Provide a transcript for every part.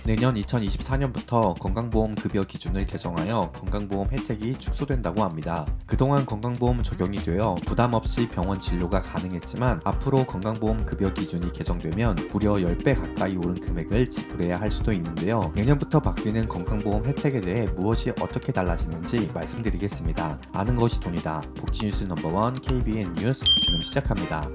내년 2024년부터 건강보험 급여 기준을 개정하여 건강보험 혜택이 축소된다고 합니다. 그동안 건강보험 적용이 되어 부담 없이 병원 진료가 가능했지만 앞으로 건강보험 급여 기준이 개정되면 무려 10배 가까이 오른 금액을 지불해야 할 수도 있는데요. 내년부터 바뀌는 건강보험 혜택에 대해 무엇이 어떻게 달라지는지 말씀드리겠습니다. 아는 것이 돈이다. 복지뉴스 넘버원 KBN 뉴스 지금 시작합니다.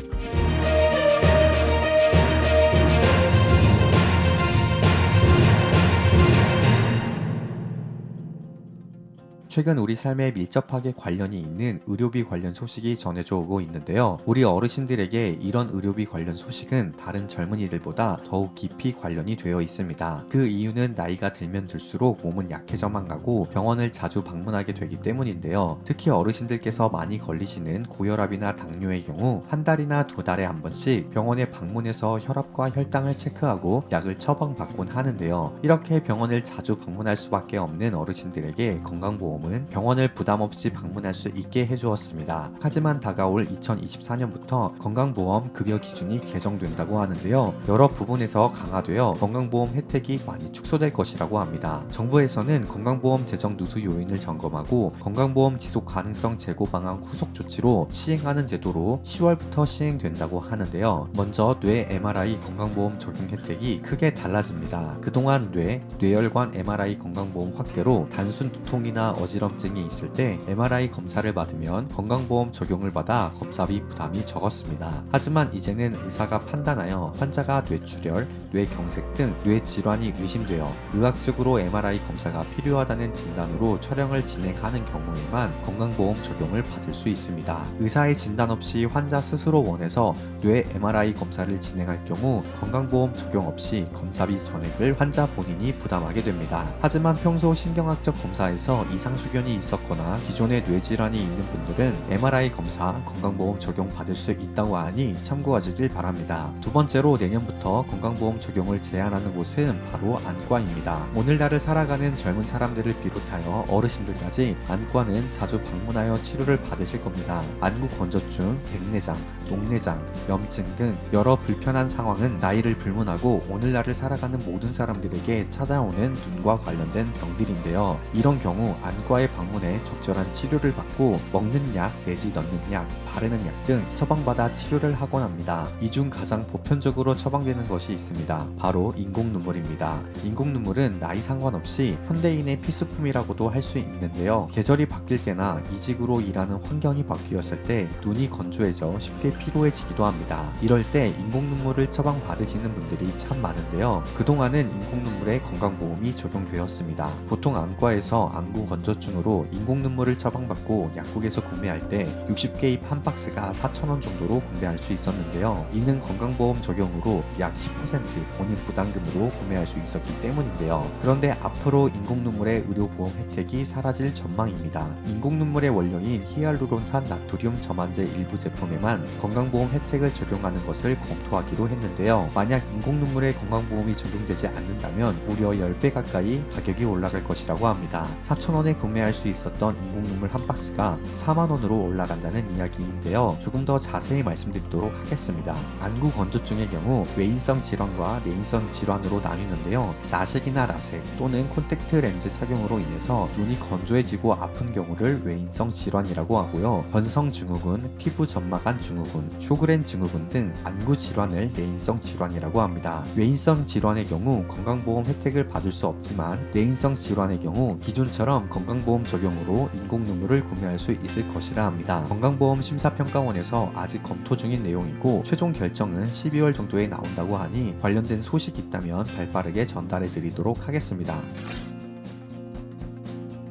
최근 우리 삶에 밀접하게 관련이 있는 의료비 관련 소식이 전해져 오고 있는데요. 우리 어르신들에게 이런 의료비 관련 소식은 다른 젊은이들보다 더욱 깊이 관련이 되어 있습니다. 그 이유는 나이가 들면 들수록 몸은 약해져만 가고 병원을 자주 방문하게 되기 때문인데요. 특히 어르신들께서 많이 걸리시는 고혈압이나 당뇨의 경우 한 달이나 두 달에 한 번씩 병원에 방문해서 혈압과 혈당을 체크하고 약을 처방받곤 하는데요. 이렇게 병원을 자주 방문할 수밖에 없는 어르신들에게 건강보험 병원을 부담 없이 방문할 수 있게 해주었습니다. 하지만 다가올 2024년부터 건강보험 급여 기준이 개정된다고 하는데요. 여러 부분에서 강화되어 건강보험 혜택이 많이 축소될 것이라고 합니다. 정부에서는 건강보험 재정 누수 요인을 점검하고 건강보험 지속 가능성 제고 방안 후속 조치로 시행하는 제도로 10월부터 시행된다고 하는데요. 먼저 뇌 MRI 건강보험 적용 혜택이 크게 달라집니다. 그동안 뇌혈관 MRI 건강보험 확대로 단순 두통이나 어지럼증이 있을 때 MRI 검사를 받으면 건강보험 적용을 받아 검사비 부담이 적었습니다. 하지만 이제는 의사가 판단하여 환자가 뇌출혈, 뇌경색 등 뇌질환이 의심되어 의학적으로 MRI 검사가 필요하다는 진단으로 촬영을 진행하는 경우에만 건강보험 적용을 받을 수 있습니다. 의사의 진단 없이 환자 스스로 원해서 뇌 MRI 검사를 진행할 경우 건강보험 적용 없이 검사비 전액을 환자 본인이 부담하게 됩니다. 하지만 평소 신경학적 검사에서 이상 소견이 있었거나 기존에 뇌질환이 있는 분들은 MRI 검사 건강보험 적용 받을 수 있다고 하니 참고하시길 바랍니다. 두 번째로 내년부터 건강보험 적용을 제한하는 곳은 바로 안과입니다. 오늘날을 살아가는 젊은 사람들을 비롯하여 어르신들까지 안과는 자주 방문하여 치료를 받으실 겁니다. 안구 건조증, 백내장, 녹내장, 염증 등 여러 불편한 상황은 나이를 불문하고 오늘날을 살아가는 모든 사람들에게 찾아오는 눈과 관련된 병들인데요. 이런 경우 안과에 방문해 적절한 치료를 받고 먹는 약 내지 넣는 약, 바르는 약 등 처방받아 치료를 하곤 합니다. 이 중 가장 보편적으로 처방되는 것이 있습니다. 바로 인공눈물입니다. 인공눈물은 나이 상관없이 현대인의 필수품이라고도 할 수 있는데요. 계절이 바뀔 때나 이직으로 일하는 환경이 바뀌었을 때 눈이 건조해져 쉽게 피로해지기도 합니다. 이럴 때 인공눈물을 처방받으시는 분들이 참 많은데요. 그동안은 인공눈물에 건강보험이 적용되었습니다. 보통 안과에서 안구 건조증으로 인공눈물을 처방받고 약국에서 구매할 때 60개입 한 박스가 4,000원 정도로 구매할 수 있었는데요. 이는 건강보험 적용으로 약 10% 본인 부담금으로 구매할 수 있었기 때문인데요. 그런데 앞으로 인공눈물의 의료보험 혜택이 사라질 전망입니다. 인공눈물의 원료인 히알루론산 나트륨 점안제 일부 제품에만 건강보험 혜택을 적용하는 것을 검토하기로 했는데요. 만약 인공눈물의 건강보험이 적용되지 않는다면 무려 10배 가까이 가격이 올라갈 것이라고 합니다. 4,000원에 구매할 수 있었던 인공눈물 한 박스가 4만원으로 올라간다는 이야기인데요. 조금 더 자세히 말씀드리도록 하겠습니다. 안구 건조증의 경우 외인성 질환과 내인성 질환으로 나뉘는데요. 라섹이나 라섹 또는 콘택트 렌즈 착용으로 인해서 눈이 건조해지고 아픈 경우를 외인성 질환이라고 하고요. 건성 증후군, 피부 점막암 증후군, 쇼그렌 증후군 등 안구 질환을 내인성 질환이라고 합니다. 외인성 질환의 경우 건강보험 혜택을 받을 수 없지만 내인성 질환의 경우 기존처럼 건강보험 적용으로 인공눈물을 구매할 수 있을 것이라 합니다. 건강보험 심사평가원에서 아직 검토 중인 내용이고 최종 결정은 12월 정도에 나온다고 하니 관련된 소식이 있다면 발빠르게 전달해 드리도록 하겠습니다.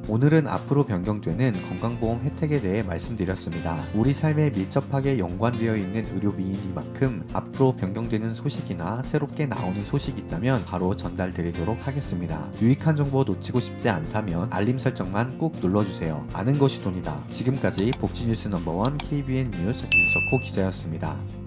오늘은 앞으로 변경되는 건강보험 혜택에 대해 말씀드렸습니다. 우리 삶에 밀접하게 연관되어 있는 의료비이니만큼 앞으로 변경되는 소식이나 새롭게 나오는 소식이 있다면 바로 전달드리도록 하겠습니다. 유익한 정보 놓치고 싶지 않다면 알림 설정만 꾹 눌러주세요. 아는 것이 돈이다. 지금까지 복지뉴스 넘버원 KBN 뉴스 윤석호 기자였습니다.